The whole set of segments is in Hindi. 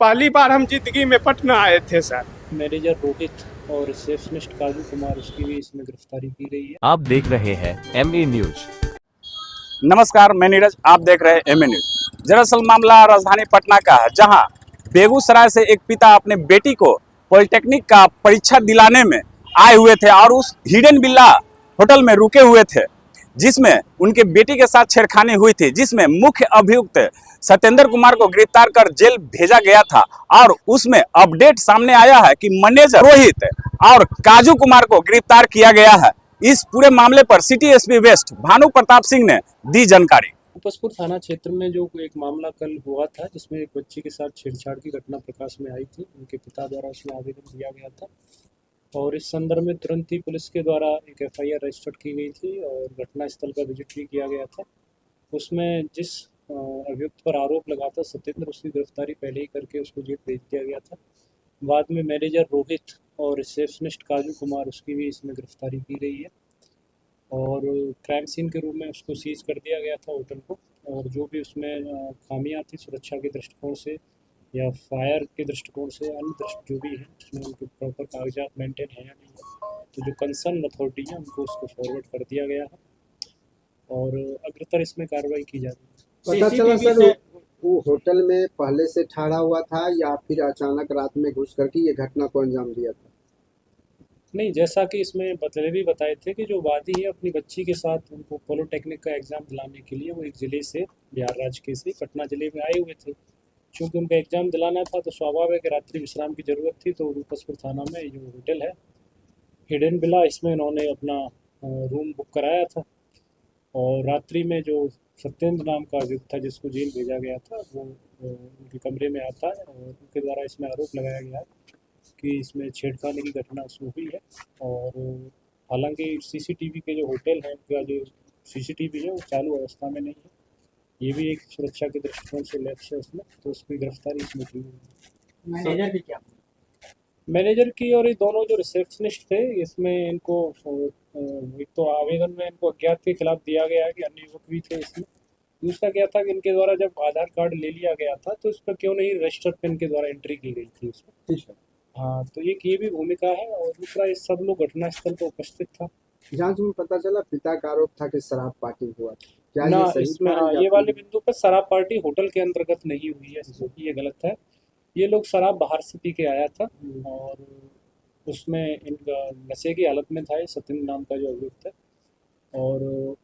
पहली बार हम जिंदगी में पटना आए थे सर। मैनेजर रोहित और रिसेप्शनिस्ट काजू कुमार, उसकी भी इसमें गिरफ्तारी की गई है। आप देख रहे हैं MA न्यूज। नमस्कार, मैं नीरज, आप देख रहे हैं MA न्यूज। दरअसल मामला राजधानी पटना का है, जहां बेगूसराय से एक पिता अपने बेटी को पॉलिटेक्निक का परीक्षा दिलाने में आए हुए थे और उस हिडन बिल्ला होटल में रुके हुए थे, जिसमें उनके बेटी के साथ छेड़खानी हुई थी, जिसमें मुख्य अभियुक्त सत्येंद्र कुमार को गिरफ्तार कर जेल भेजा गया था। और उसमें अपडेट सामने आया है कि मैनेजर रोहित और काजू कुमार को गिरफ्तार किया गया है। इस पूरे मामले पर city SP west Bhanu Pratap Singh ने दी जानकारी। उपसपुर थाना क्षेत्र में जो एक मामला कल हुआ था, जिसमें एक बच्ची के साथ छेड़छाड़ की घटना प्रकाश में आई थी, उनके पिता द्वारा उसमें आवेदन दिया गया था और इस संदर्भ में तुरंत ही पुलिस के द्वारा एक FIR रजिस्टर्ड की गई थी और घटनास्थल का विजिट भी किया गया था। उसमें जिस अभियुक्त पर आरोप लगा था सत्येंद्र, उसकी गिरफ्तारी पहले ही करके उसको जेल भेज दिया गया था। बाद में मैनेजर रोहित और रिसेप्शनिस्ट काजू कुमार, उसकी भी इसमें गिरफ्तारी की गई है और क्राइम सीन के रूप में उसको सीज कर दिया गया था होटल को। और जो भी उसमें खामियां थी सुरक्षा के दृष्टिकोण से या फायर के दृष्टिकोण से, अन्य दृष्टि जो भी है, उसमें उनके प्रॉपर कागजात मेंटेन है या नहीं है, तो जो कंसर्न अथॉरिटी है उनको उसको फॉरवर्ड कर दिया गया है और अग्रतर इसमें कार्रवाई की जा रही है। पता चला सर वो होटल में पहले से ठहरा हुआ था या फिर अचानक रात में घुस करके ये घटना को अंजाम दिया था? नहीं, जैसा कि इसमें पहले भी बताए थे कि जो वादी है अपनी बच्ची के साथ उनको पॉलिटेक्निक का एग्ज़ाम दिलाने के लिए वो एक ज़िले से, बिहार राज्य के से पटना ज़िले में आए हुए थे। चूँकि उनका एग्ज़ाम दिलाना था तो स्वाभाविक है रात्रि विश्राम की ज़रूरत थी, तो रूपसपुर थाना में जो होटल है हिडन विला, इसमें इन्होंने अपना रूम बुक कराया था और रात्रि में जो सत्येंद्र नाम का अभियुक्त था जिसको जेल भेजा गया था, वो उनके कमरे में आता है और उनके द्वारा इसमें आरोप लगाया गया है कि इसमें छेड़खानी की घटना उसमें हुई है। और हालांकि CCTV के जो होटल है उनका जो CCTV है वो चालू अवस्था में नहीं है, ये भी एक सुरक्षा के दृष्टिकोण से लक्ष्य है उसमें, तो उसकी गिरफ्तारी इसमें की हुई है। मैनेजर भी क्या? मैनेजर की और ये दोनों जो रिसेप्शनिस्ट थे, इसमें इनको एक तो आवेदन में इनको अज्ञात के खिलाफ दिया गया है कि अन्य युवक भी थे इसमें। दूसरा क्या था कि इनके द्वारा जब आधार कार्ड ले लिया गया था तो इस पर क्यों नहीं रजिस्टर पे इनके द्वारा एंट्री की गई थी उसमें। ठीक है। हाँ, तो ये भी भूमिका है और दूसरा ये सब लोग घटनास्थल पर उपस्थित था। जांच में पता चला पिता का आरोप था कि शराब पार्टी हुआ, क्या ना ये सही इसमें था हाँ, या ये वाले फिर? बिंदु पर शराब पार्टी होटल के अंतर्गत नहीं हुई है, क्योंकि ये गलत है। ये लोग शराब बाहर से पी के आया था और उसमें इनका नशे की हालत में था ये सत्येंद्र नाम का जो अभियुक्त है, और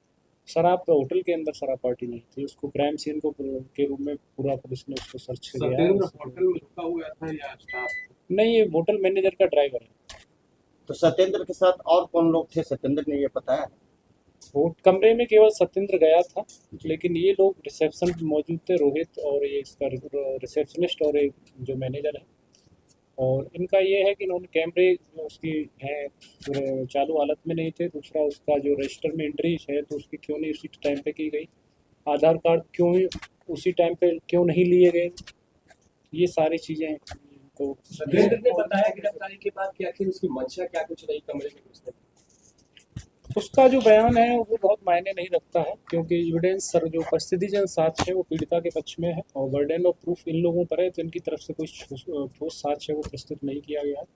शराब होटल के अंदर शराब पार्टी नहीं थी। उसको क्राइम सीन को के रूप में पूरा पुलिस ने उसको सर्च किया है। होटल में रुका हुआ था या स्टाफ? नहीं, ये होटल मैनेजर का ड्राइवर है। तो सत्येंद्र के साथ और कौन लोग थे, सत्येंद्र ने ये पता है? वो कमरे में केवल सत्येंद्र गया था, लेकिन ये लोग रिसेप्शन पे मौजूद थे, रोहित और ये इसका रिसेप्शनिस्ट और एक जो मैनेजर है। और इनका ये है कि इन्होंने कैमरे उसकी हैं चालू हालत में नहीं थे। दूसरा उसका जो रजिस्टर में एंट्री है तो उसकी क्यों नहीं उसी टाइम पे की गई, आधार कार्ड क्यों उसी टाइम पे क्यों नहीं लिए गए, ये सारी चीज़ें हैं। तो सत्येंद्र ने बताया गिरफ्तारी के बाद कि आखिर उसकी मंशा क्या कुछ रही कमरे में घुसने की? उसका जो बयान है वो बहुत मायने नहीं रखता है, क्योंकि एविडेंस सर जो उपस्थितिजन साक्ष्य है वो पीड़िता के पक्ष में है और बर्डन ऑफ प्रूफ इन लोगों पर है, तो इनकी तरफ से कोई ठोस साक्ष्य है वो प्रस्तुत नहीं किया गया है।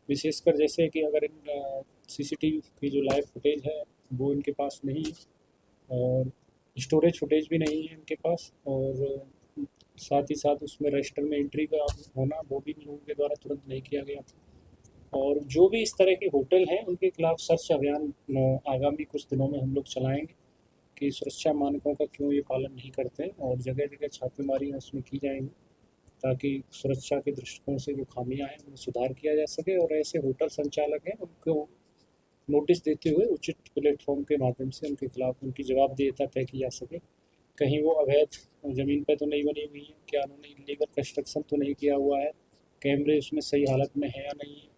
विशेषकर जैसे कि अगर इन CCTV की जो लाइव फुटेज है वो इनके पास नहीं है और स्टोरेज फुटेज भी नहीं है इनके पास, और साथ ही साथ उसमें रजिस्टर में एंट्री का होना वो भी इन लोगों के द्वारा तुरंत नहीं किया गया था। और जो भी इस तरह के होटल हैं उनके खिलाफ सर्च अभियान आगामी कुछ दिनों में हम लोग चलाएंगे कि सुरक्षा मानकों का क्यों ये पालन नहीं करते, और जगह जगह छापेमारी उसमें की जाएंगी ताकि सुरक्षा के दृष्टिकोण से जो खामियां हैं उन्हें सुधार किया जा सके और ऐसे होटल संचालक हैं उनको नोटिस देते हुए उचित प्लेटफॉर्म के माध्यम से उनके खिलाफ उनकी जवाबदेहिता तय की जा सके। कहीं वो अवैध ज़मीन पर तो नहीं बनी हुई है, क्या उन्होंने इलीगल कंस्ट्रक्शन तो नहीं किया हुआ है, कैमरे उसमें सही हालत में है या नहीं है,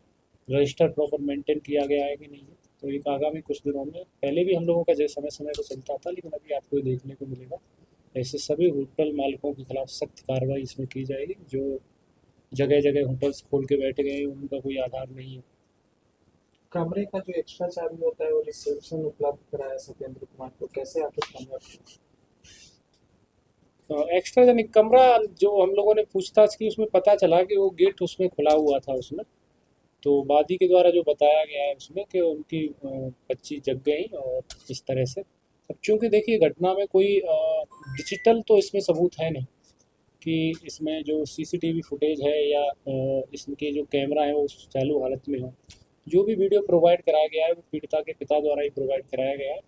रजिस्टर प्रॉपर मेंटेन किया गया है कि नहीं है। तो एक आगामी कुछ दिनों में, पहले भी हम लोगों का जैसे समय समय पर चलता था, लेकिन अभी आपको देखने को मिलेगा ऐसे सभी होटल मालिकों के खिलाफ सख्त कार्रवाई इसमें की जाएगी। जो जगह जगह होटल्स खोल के बैठे गए उनका कोई आधार नहीं है। कमरे का जो एक्स्ट्रा चार्ज होता है वो रिसेप्शन उपलब्ध कराया सत्येंद्र कुमार को, कैसे आखिर संभव? एक्स्ट्राजेनिक कमरा जो हम लोगों ने पूछताछ की उसमें पता चला कि वो गेट उसमें खुला हुआ था उसमें, तो वादी के द्वारा जो बताया गया है उसमें कि उनकी बच्ची जग गई और इस तरह से। अब चूँकि देखिए घटना में कोई डिजिटल तो इसमें सबूत है नहीं कि इसमें जो सीसीटीवी फुटेज है या इसके जो कैमरा है वो चालू हालत में हो। जो भी वीडियो प्रोवाइड कराया गया है वो पीड़िता के पिता द्वारा ही प्रोवाइड कराया गया है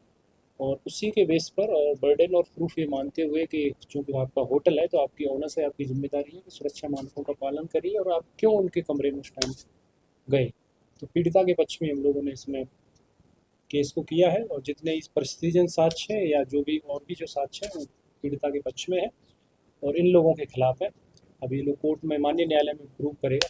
और उसी के बेस पर बर्डन और प्रूफ ये मानते हुए कि चूँकि आपका होटल है तो आपकी ऑनर से आपकी जिम्मेदारी है कि सुरक्षा मानकों का पालन करिए और आप क्यों उनके कमरे में उस टाइम गए। तो पीड़िता के पक्ष में हम लोगों ने इसमें केस को किया है और जितने इस परिस्थितिजन्य साक्ष्य है या जो भी और भी जो साक्ष्य है वो पीड़िता के पक्ष में है और इन लोगों के खिलाफ है। अब ये लोग कोर्ट में माननीय न्यायालय में प्रूव करेगा